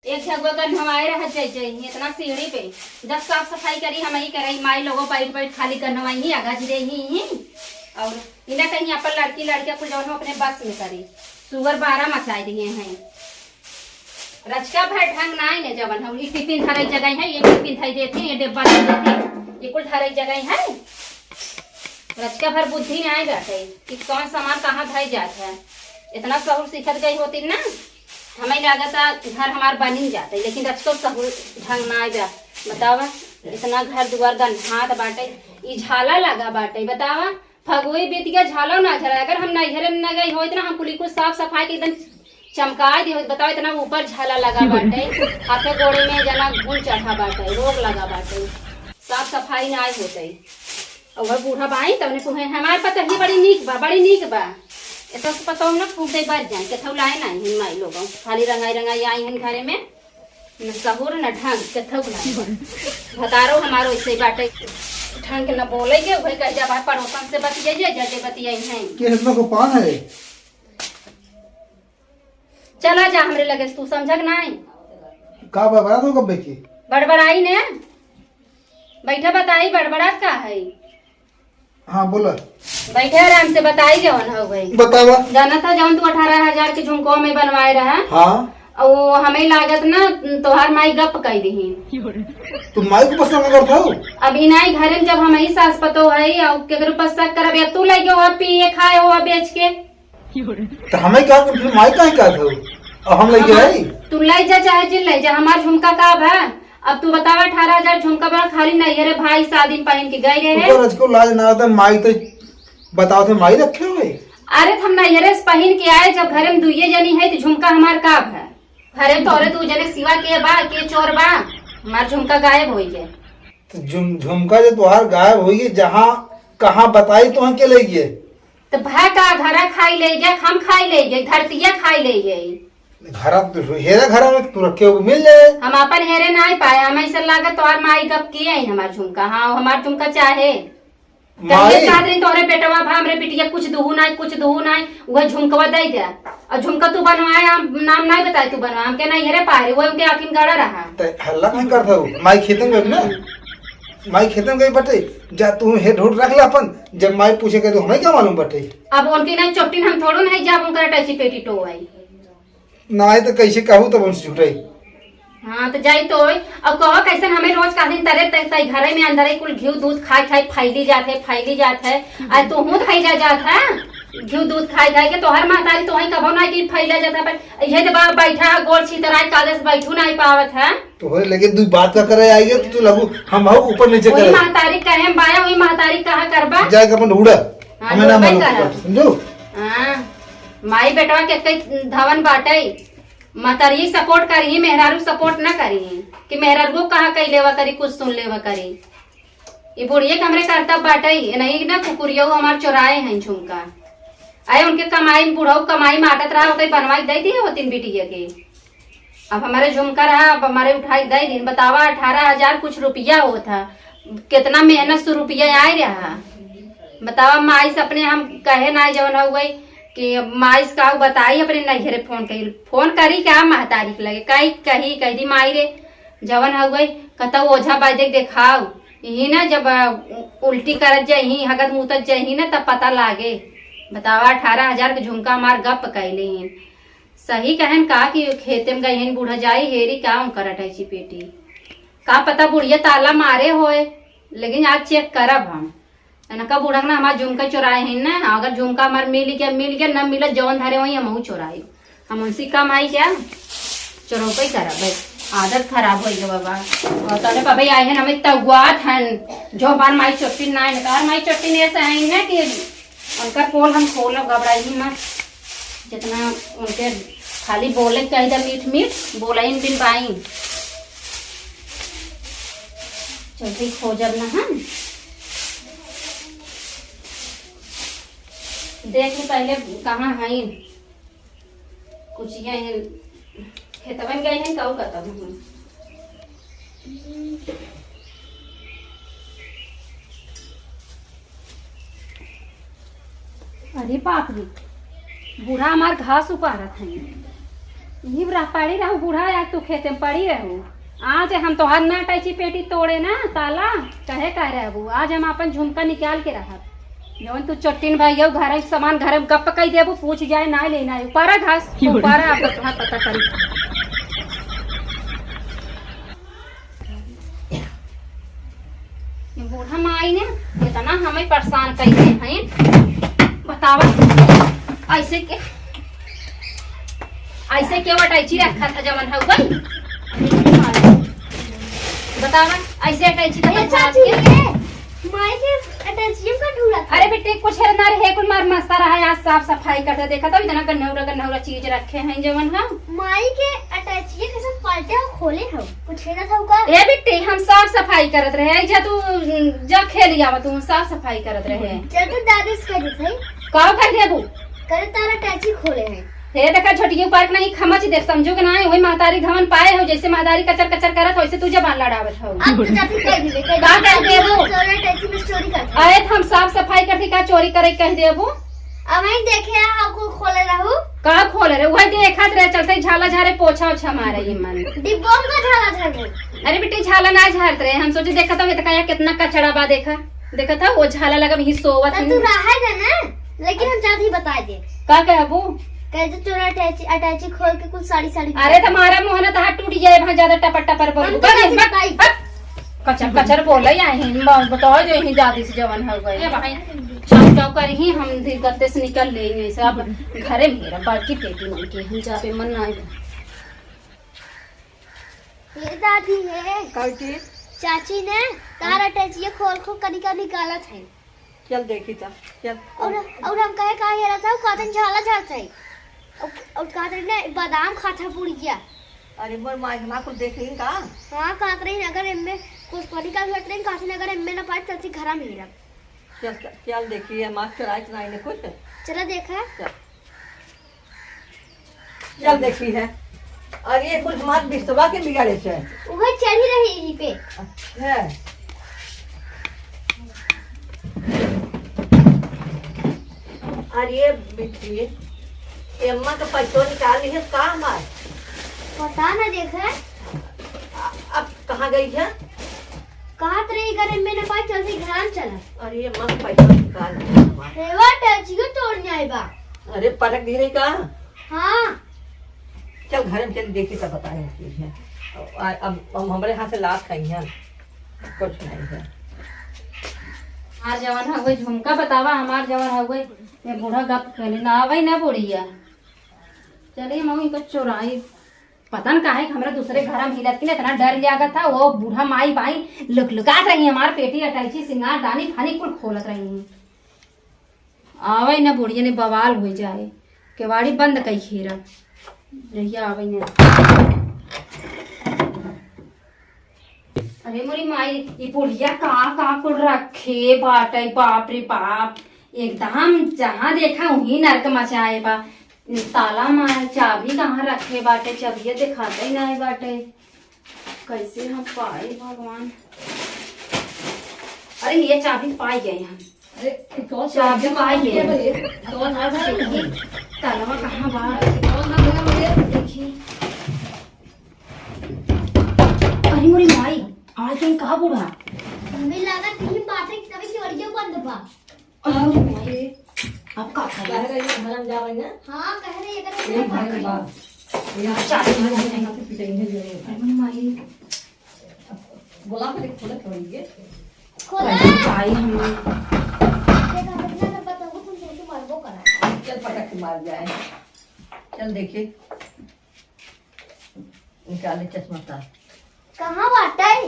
एक जगह कर हमारे रह जाइए इतना सीढ़ी पे जब साफ सफाई करी हम ही करे माई लोगों बैठ बैठ खाली करना वही अगज रही ही और इन्हें कहीं अपन लड़की लड़कियां कुछ जो अपने बस में करी सुगर 12 मचाई दिए हैं रचका भर ढंग ना ने जवन हम टिफिन धरे जगह है ये टिफिन धई देती ये डिब्बा दे देती ये कुल धरे जगह है रचका भर बुद्धि नहीं बैठे कि कौन सामान कहाँ धई जाता है इतना सहूर सीखत गई होती ना हमें लागता घर हमार बनी जाते लेकिन रचको सहूर ढंग ना जा बतावा इतना घर दुआर गंधात बाटे ई झाला लगा बाटे बतावा फगुई बीत गया झाला ना झरा अगर हम नैहरे न गई हो इतना हम कुली को साफ सफाई के एकदम चमका दी हो बताओ इतना ऊपर झाला लगा बाटे हाथे गोड़े में जना घुन चढ़ा बाटे रोग लगा बाटे साफ सफाई ना होते और बूढ़ा बाई तबने कुहे हमारे पता ही बड़ी नीक बा ऐसा तो पता ना खूब दे बार जाए कथौ लाए ना हिन माई लोगों खाली रंगाई रंगाई आई हन घरे में न सहूर न ढंग कथौ ना भतारो हमारो ऐसे बाटे ढंग के न बोले के वही कह जा पड़ोसन से बतियाइए जजे बतियाई हैं के इसमें को पान है चला जा हमरे लगे तू समझक नहीं का बड़ा तो कब बेची बड़बड़ाई ने बैठा बताई बड़बड़ात का है हाँ बोला बैठे आराम से बताई जवन हो गई बतावा जाना था जवन तू 18,000 के झुमको में बनवाए रहा हाँ और हमें लागत ना तोहार माई गप कही दी तू माई को पसंद नहीं करता हो अभी नहीं घर में जब हम ही सास पतो है और केकरो पसंद करब या तू लगे हो पिए खाए हो बेच के तो हमें क्या फिर माई का क्या था और हम लेके आई तू ले जा चाहे जिल ले जा हमार झुमका का है अब तू बतावा 18,000 झुमका बड़ा खाली नहीं रे भाई शादी पहन के गए रहे ऊपर को लाज ना था माई तो बताओ थे माई रखे हुए अरे हम नहीं रे पहन के आए जब घर में दुइये जनी है तो झुमका हमार का है घरे तोरे दू जने सिवा के बा के चोर बा हमार झुमका गायब हो गए तो झुमका जो तुहार गायब हुई है जहाँ कहाँ बताई तो के ले गए तो भाई का घरा खाई ले गए हम खाई ले गए धरतिया खाई ले गए घर हेरा घर में तू रखे हुए मिल जाए हम अपन हेरे नहीं पाए हमें ऐसा लागत तोहार माई गप किए हमार झुमका हाँ हमार झुमका चाहे तोरे बेटवा भा हमरे बिटिया कुछ दुहू नहीं वह झुमकवा दे दे और झुमका तू बनवाए नाम नहीं बताए तू बनवा हम के नहीं हेरे पाए वो उनके आखिर गड़ा रहा हल्ला नहीं करता हूँ माई खेतन गई ना माई खेतन गई बटे जा तू हेड होट रख ला अपन जब माई पूछे के तो हमें क्या मालूम बटे अब उनकी ना चोटिन हम थोड़ो नहीं जब उनका टैची पेटी टो आई ना तो कैसे कहूँ तब उनसे छुटाई हाँ तो जाई तो अब कहो कैसे हमें रोज का दिन तरे तय घरे में अंदर कुल घी दूध खाई फैली जाते आज तो हूँ खाई जात है घी दूध खाई के तोहर महतारी तो वही कभो नहीं फैला जाता पर ये तो बाप बैठा गोड़ छितराई कागज बैठू नहीं पावत है तो लेकिन तू बात का करे आएगी तो तू लगू हम ऊपर नीचे वही महतारी कहे बाया वही महतारी कहा करबा जाएगा अपन ढूंढा हमें ना मालूम समझो हाँ माई बेटवा के कई धवन बाटे महतारी सपोर्ट करी मेहरारू सपोर्ट न करी कि मेहरारू कहा कई लेवा करी कुछ सुन लेवा करी ये बुढ़िया के हमरे कर्तव्य बाटे नहीं ना कुकुरियो हमार चोराए हैं झुमका आए उनके कमाई बुढ़ाऊ कमाई माटत रहा होते बनवाई दे दी हो 3 बिटिया के अब हमारे झुमका रहा अब हमारे उठाई दे दिन बतावा 18,000 कुछ रुपया हो था कितना मेहनत से रुपया आए रहा बतावा माई से अपने हम कहे ना जवन हो गई कि माई का बताई अपने नैहरे फोन करी क्या महतारी के लगे कही दी माई रे जवन हो गई कतौ ओझा बाजे देखाओ यही ना जब उल्टी करत जाही हगत मुतत जाही ना तब पता लागे बतावा 18,000 के झुमका हमार गप कैले हैं सही कहन का कि खेते में गई बूढ़ा जाई हेरी का करट है पेटी का पता बुढ़िया ताला मारे होए लेकिन आज चेक करब हम का बूढ़ा ना हमारे झुमका चुराए हैं ना अगर झुमका हमारे मिल गया न मिला जौन धरे वही हम चुराए हम उनसी कम आई क्या चुरौपे करब भाई आदत खराब हो गई बाबा और तने पापा आए हैं हमें तगुआत हैं जो हमार माई चोटी ना है माई चोटी ने ऐसा है ना कि उनका पोल हम खोलो घबराई मत जितना उनके खाली बोले कही मीठ मीठ बोला इन बिन पाई चलती खोजब ना हम देख पहले कहाँ है कुछ ये खेतवन गए हैं कऊ कतब अरे बाप रे बूढ़ा हमार घास उपारत है ये पड़ी रहू बूढ़ा आज तू खेते में पड़ी रहू। आज हम तो हर ना टैची पेटी तोड़े ना ताला कहे कह रहू। आज हम अपन झुमका निकाल के रहा जवन तू चट्टीन भाई घर सामान घर गप कही देबू पूछ जाए ना लेना ऊपर घास ऊपर आप पता करी। बूढ़ा माई ने इतना हमें परेशान कैसे हैं बतावा। ऐसे क्यों अटैची रखा था जवन है गई बतावा ऐसे अटैची माई के अटैचियम का ढूंढा था। अरे बेटे कुछ है ना रहे कुल मार मस्ता रहा आज साफ सफाई करते देखा तो इतना गन्नौरा चीज रखे हैं जवन है माई के अटैचियम कैसे पलटे और खोले हो कुछ है ना था का। ए बेटे हम साफ सफाई करत रहे जा तू जा खेल आवा तू साफ सफाई करत रहे चल तो दादी से कह दी का कर देबू करे तारा अटैची खोले हैं। हे देखा छोटी पार्क नहीं खमच देख समझो कि ना वही महतारी घवन पाए हो जैसे महतारी कचर कचर करत हो वैसे तू जबान लड़ावत हो। अब तो जाती कह दी का कह देबू चोरी अटैची में चोरी करते आए हम साफ सफाई करती का चोरी करे कह देबू। अब मैं देखे आपको खोले रहू का खोले रे वही देखत रहे चलते झाला झारे पोछा ओछा मारे ये मन डिब्बों का झाला झाड़ू। अरे बेटे झाला ना झाड़त रहे हम सोचे देखा था कितना कचड़ा बा देखा था वो झाला लगा ही सोवत तू रहा है ना लेकिन हम चाहते ही बता दे का कहबू कहते चोरा अटैची खोल के कुछ साड़ी अरे तुम्हारा मुंह ना तहां टूट जाए वहां ज्यादा टपर टपर बोल कचर कचर बोले आई बताओ जो ही दादी से जवन हो गए भाई चाव चाव कर ही हम गत्ते से निकल लेंगे सब घरे मेरा बाकी पेटी मन के हम जाबे मन ना ये दादी है काटी चाची ने तार अटैची खोल कनी का निकाला था। चल देखी था चल और हम कहे कहा हेरा था कातन झाला झाड़ता है और कातन ने बादाम खाता पूरी किया। अरे मोर माँ को देख रही का हाँ कातन अगर इनमें कुछ पानी का घट रही कातन अगर इनमें ना पाए चलती घर में हेरा। चल चल देखिए माँ चुराई ना इन्हें कुछ चला देखा चल देखी है। अरे ये कुछ मात बिस्तवा के बिगाड़े से वह चढ़ी रही यहीं पे है। अरे बेटी अम्मा का पैसों निकाल ली है का हमार पता ना देखा अब कहाँ गई है कहा रही घर में ना पाए चलती घर में चला। अरे अम्मा का पैसों निकाल ली है हमार। रेवा अटैची को तोड़ने आई बा। अरे पटक दी रही का हाँ चल घर में चल देखी तब बताए अब हमारे हाथ से लात खाई है कुछ नहीं है। हमार जवन है वही झुमका बतावा हमार जवन है वही मैं बूढ़ा गप कहले ना आवे ना बुढ़िया चलिए मम्मी को चुराई पता न काहे हमरा दूसरे घर में हिलत के इतना डर लगा था वो बूढ़ा माई बाई लुकलुकात रही हमार पेटी अटैची सिंगार दानी फानी कुल खोलत रही आवे ना बुढ़िया ने बवाल हो जाए केवाड़ी बंद कई खेरा रहिया आवे ना। अरे मोरी माई ये बुढ़िया कहाँ कुल रखे बाटे बाप रे बाप एकदम जहाँ देखा वहीं नरक मचाए बा ताला मार चाबी कहाँ रखे बाटे चाबिया दिखाते ही नहीं बाटे कैसे हम पाए भगवान। अरे ये चाबी पाई गए हम चाबी पाई गए ताला कहाँ बाहर देखिए। अरे मोरी माई आज कहीं कहा बूढ़ा हमें लगा कहीं बातें तभी चोरियों बंद बा। अरे माई अब का कर घर में जा रही है। हाँ कह रही है ये घर में बात यार चाबी पिटेंगे माई बोला फिर खोला छोड़िए खोला चाय हम देखा कितना कर बताओ तुम सोचो मारबो करा चल पटक के मार जाए। चल देखिए निकाले चश्मा था कहाँ बाटा है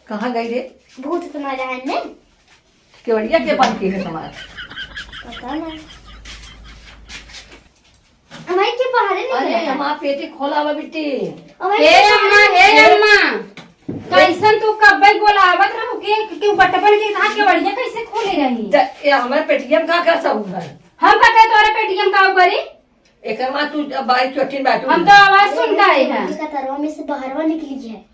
कहाँ गई रे भूत तुम्हारा है ने केवड़िया के बंद की है तुम्हारा पता ना हमारे के बाहर नहीं अरे हमारा पेटी खोला हुआ बेटी हे अम्मा कैसन तू कब्बे बोलावत रहू के बटबल के था के बढ़िया कैसे खोले रही ये हमारे पेटीएम का कर सब है हम पता तोरे पेटीएम का करी एक मां तू बाई चोटी बैठू हम तो आवाज सुन के आए हैं का तरवा में से बाहरवा निकली है।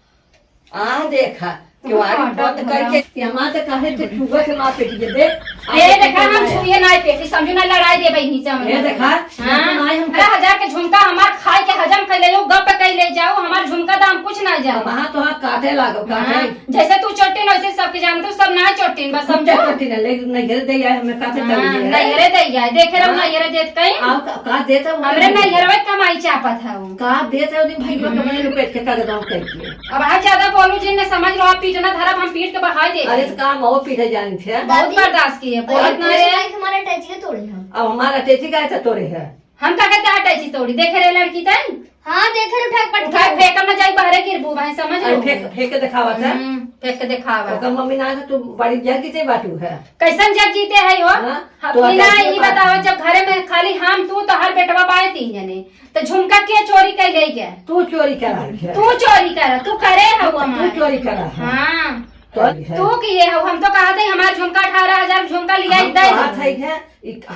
आ देखा केवाड़ी बंद करके यहां से काहे से छुआ से मार पेटी दे ए देखा हम छुए ना पेटी समझो ना लड़ाई दे बहिनी से हम ये देखा हां हमरा 1000 के झुमका हमार खाए के हजम कर ले जाओ गप कर ले जाओ हमार झुमका दाम कुछ ना जाओ वहां तो काटे लागो काटे जैसे तू चोटिन वैसे सबके जान तो सब ना चोटिन बस समझो चोटिन लेकिन नहीं घर दे आए हमें काटे कर दिए नहीं रे दे जाए देखे रहो ना ये देत कहीं आओ का देता हमरे नहीं हरवे कमाई चापत है का देता उदी भाई को कमाई रुपए के का दाम करके अब आज ज्यादा बोलू जिन ने समझ लो पीटना धरब हम पीट के बहाई दे अरे तो काम और पीछे जानी थे बहुत बर्दाश्त किए बोलत ना रे हमारे टच के तोड़े हम अब हमारा टेची का ऐसा तोड़े है हम का कहते हटाई तोड़ी देखे रे लड़की तई हाँ देखे उठा के उठा फेंकम ना जाई बाहर गिरबू भाई समझ लो फेंक के दिखावा था फेंक के दिखावा ओकर मम्मी ना तू बड़ी जल्दी से बाटू है कैसन जग जीते है हो हाँ, तो बिना कैसे ये बात बताओ जब घरे में खाली हम तू तो हर बेटवा बाए 3 जने तो झुमका के चोरी कर ले गया तू चोरी करा है तू चोरी कर तू करे हो तू हमार चोरी करा है हां तो तू किए हो हम तो कहते हैं हमारा झुमका 18000 झुमका लिया हम दे बात है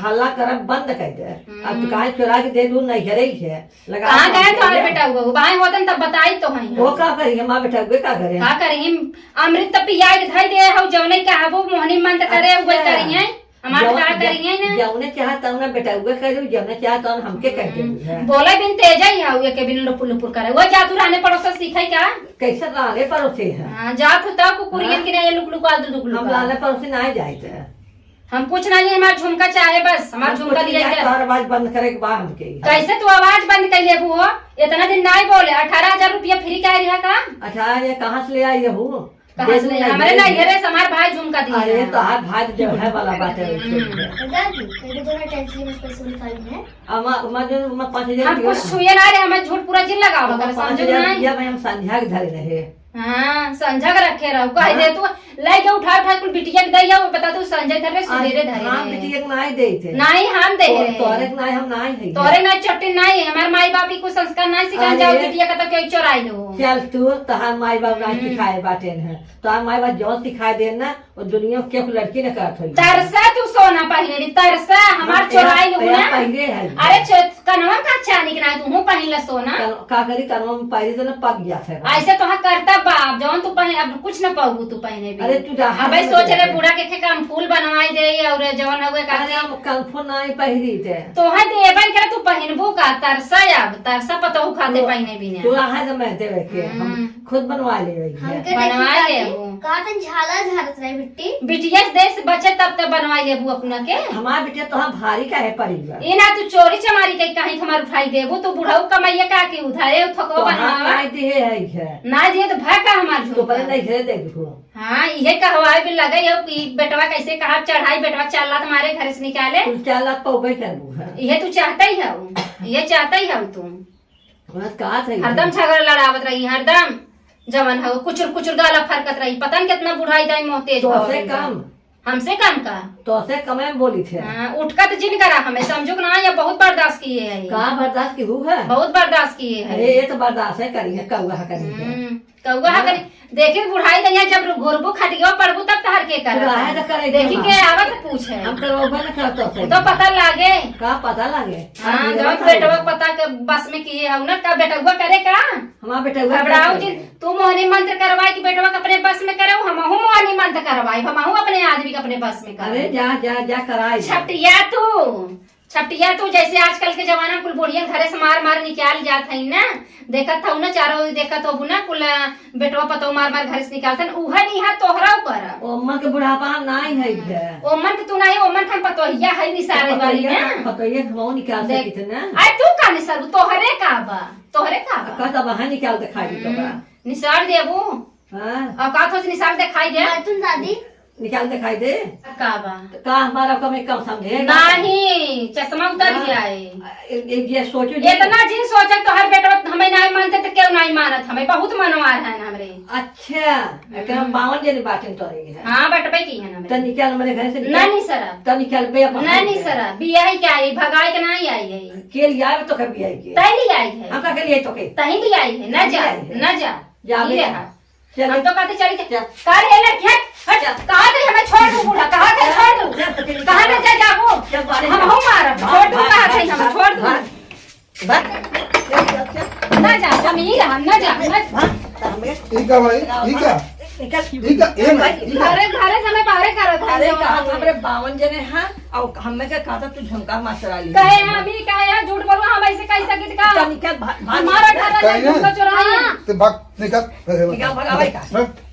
हल्ला करब बंद कर दे अब तो काहे चोरा के दे दू नहीं घरे ही है लगा कहां गए तुम्हारे बेटा हुआ बाए होतन तब बताई तो है वो का करी मां बेटा वे का करे का करी अमृत त पिया के धई दे हो जौने कहबो मोहनी मन त करे वही करिए हमार का करिए ना जौने चाहता ना बेटा वे करू जौने चाहता हमके कह दे बोले बिन तेज ही हाउ के बिन लुपुर लुपुर करे वो जातु रहने पड़ोस सीखे का कैसे लाले पड़ोसे है हां जात त कुकुरियन के नहीं लुक लुक आदु लुक हम लुक लाले पड़ोसे ना जाते हम कुछ नहीं हमार झुमका चाहे बस हमार झुमका लिया तो आवाज बंद करे के बाद हमके कैसे तू आवाज बंद कर लेबू हो इतना दिन नहीं बोले 18000 रुपया फ्री का रहा का अच्छा ये कहां से ले आई हो कहां से हमारे नहीं घरे हमार भाई झुमका दिए अरे तो हाथ भाग जो है वाला बात है दादी कहीं तो ना टेंशन में पैसे निकालने हैं अमा अमा जो मैं 5000 हम कुछ छुए ना रे हमें झूठ पूरा जिन लगाओ कर समझो ना या मैं हम संध्या के धरे रहे हां संजय के रखे रहो कह दे तू ले के उठा उठा कुल बिटिया के दैया वो बता तू संजय धरे सुधीरे धरे हां बिटिया के नहीं दे थे नहीं हम दे तोरे के नहीं हम नहीं है तोरे ना चट्टी नहीं हमारे माई बाप को संस्कार नहीं सिखा जाओ बिटिया का तो कोई चोराई लो चल तू तहार माई बाप नहीं सिखाए बाटे है तो माई बाप जो सिखाए दे ना वो दुनिया के लड़की ने करत होई तरसा तू सोना पहने तरसा हमार चोराई लो ना पहले है अरे कनवा का चानी के ना तू पहन ल सोना का करी कनवा में पहले से ना पक गया था ऐसे तो करता बाप जौन तू पहने अब कुछ न पाऊ तू पहने भी अरे तू अब सोच रहे बूढ़ा के काम फूल बनवाई दे और जवन हुए का अरे हम कंफो नहीं पहरी थे तो है देबन करे तू पहनबू का तरसा अब तरसा पतहु खाते पहने भी तू ने है तो मैं देवे के हम खुद बनवा ले रही है हमके बनवा देखी ले दादी, वो। कहा तन झाला झारत रहे बिट्टी बिटिया देश से बचे तब तक बनवाई लेबू अपना के हमार बेटे तो हम भारी का है परिवार ये ना तू चोरी चमारी के कहीं हमार उठाई देबू तो बुढ़ाऊ कमाइया का की उधारे थको तो बनवावा हम नहीं दिए है ना दिए तो भाग का हमार तो झूठ पहले नहीं घरे देखो हाँ ये कहवाई भी लगे हो कि बेटवा कैसे कहा चढ़ाई बेटवा 4 लाख तुम्हारे घर से निकाले तू 4 लाख पौबे करबू है ये तू चाहता ही है ये चाहता ही है तुम बस कहा था हरदम झगड़ा लड़ावत रही हरदम जवन है कुचुर कुचुर गाला फरकत रही पता नहीं कितना बुढ़ाई दाई मोहतेज तो भाव से रही बा। कम हमसे कम का तो से कम में बोली थे हाँ, उठका तो जिन करा हमें समझो कि ना ये बहुत बर्दाश्त किए है कहा बर्दाश्त की हु है बहुत बर्दाश्त किए है अरे ये तो बर्दाश्त है करी है कौआ करी है कौआ हा करी देखी बुढ़ाई दैया जब घुरबू खटियो पड़बू तब तहर के कर तो है तो करे देखी के आवत पूछे हम करवा ना करतो से तो पता लागे का पता लगे हाँ जब बेटवा पता के बस में किए है ना का बेटवा करे का हमारा बेटा हुआ घबराओ जी तू मोहनी मंत्र करवाई कि बेटवा के अपने बस में करे हमहू मोहनी मंत्र करवाई हमहू अपने आदमी के अपने बस में करे अरे जा जा जा कराई छपटिया तू जैसे आजकल के जमाना कुल बुढ़िया घरे से मार मार निकाल जात है ना देखत था ना चारों देखत हो ना कुल बेटवा पतो मार मार घर से निकालतन उहे नहीं है तोहरा कर ओम्मा के बुढ़ापा नहीं है ओमन के तू नहीं ओमन खन पतोहिया है निसारे वाली ना पता ये हम निकाल देख सकते ना आई तू का निसार तोहरे का बा कहता वहां निकाल दिखाई दी तो निसार देबू हां और का थोस निसार दिखाई दे तुम दादी निकाल दिखाई दे का बा का हमारा कम कम समझे नहीं चश्मा उतर गया है ये सोचो इतना जिन सोचक तो हर बेटा हमें नहीं मानते तो क्यों नहीं मानत हमें बहुत मनवार है हमरे अच्छा एकदम 52 जने बातें तो रही है हाँ बटबे की है तो हमरे निकाल मेरे घर से नहीं सरा तो निकाल बे नहीं सरा बिया ही क्या आई भगाई के नहीं आई है के लिए आए तो कभी आई के तही भी आई है हम का के लिए तो के तही भी आई है न जा न जा जा ये बे रहा। चल हम तो कहते चली जा। कर है लड़की हट कहां से हमें छोड़ दू बूढ़ा कहां से छोड़ दू कहां न जा जाबो हम हो मार छोड़ दू कहां से हम छोड़ दू बस न जा जमीन हम न जा ठीक है भाई ठीक है निकल ठीक है ए माई ठीक है घरे घरे समय बाहरे करत है अरे कहा हमरे 52 जने हैं और हमें के कहा था तू झुमका मास्टर वाली कहे हम ही कहे झूठ बोलो हम ऐसे कह सकित का चल निकल हमारा 18 कहीं ना। झुमका चुराई है तो भाग निकल निकल भगावे का मत